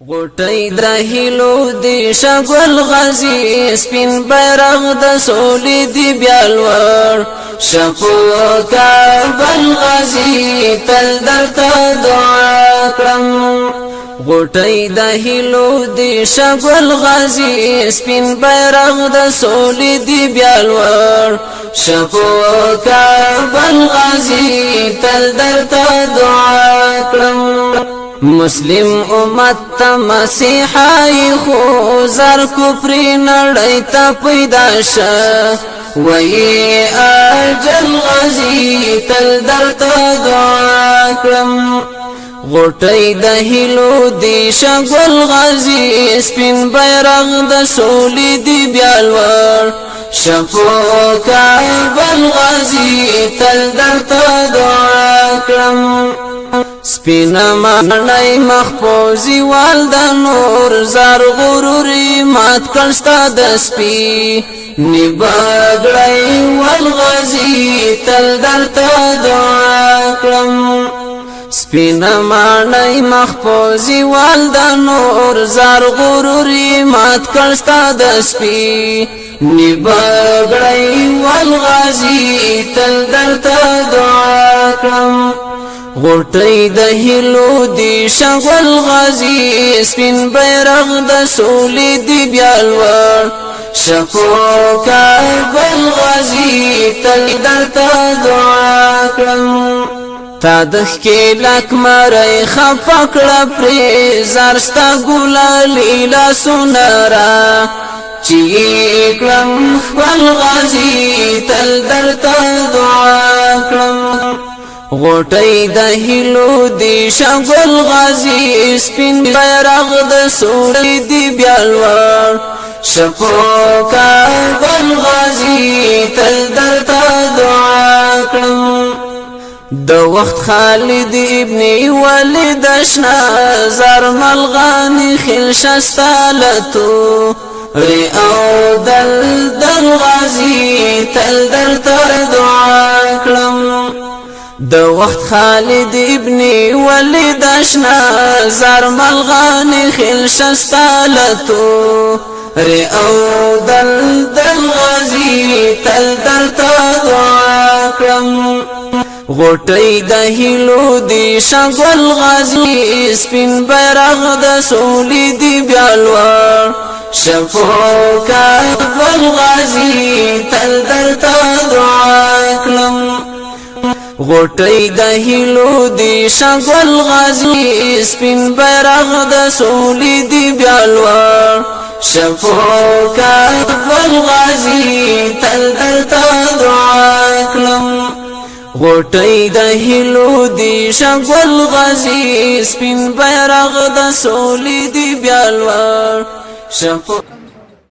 غټي د هیلو دی شګل غازی سپین بیرغ د سولې دی بیالور شپو کابل غازی تل درته دعا کړم غټي د هیلو دی شګل غازی سپین بیرغ د سولې دی بیالور شپو کابل غازی تل درته دعا کړم مسلم امت تا مسیحای خو زر کفری نړۍ ته پیدا شه وی اجل غازی تل درته دعا کړم غټي د هیلو دی شګل غازی سپین بیرغ د سولې دی بیالور شپو کابل غازی تل درته دعا کړم سپینا مانای مخپوزی والد نور زار غروری مات کلستا دسپی نباگڑای والغازی تل درتا دعا کرم سپینا مانای مخپوزی والد نور زار غروری مات کلستا دسپی نباگڑای والغازی تل درتا دعا کرم غټي د هیلو دی شغل غازی سپین بیرغ د سولې دی بیالور شپو کابل غازی تل درته دعا کړم تا د خلک مړی خفکړه پرې زرستا ګلالي لاسونه چې کړم خپل غازی تل درته دعا کړم غټي د هیلو دی شګل غازی سپین بیرغ د سولې دی بیالور شپو کابل غازی تل درته دعا کړم د وخت خالد ابن ولید اشنا زرمل غانی خل شستالتو ری او دل غازی تل درته دعا کړم د وخت خالد ابن ولید اشنا زرمل غانی خل شستالتو ری او دل غازی تل درته دعا کړم غټي د هیلو دی شګل غازی سپین بیرغ د سولې دی بیالور شپو کابل غازی تل درته دعا کړم غټي د هیلو دی شګل غازی سپین بیرغ د سولې دی بیالور شپو کابل غازی تل درته دعا کړم غټي د هیلو دی شګل غازی سپین بیرغ د سولې دی بیالور شپو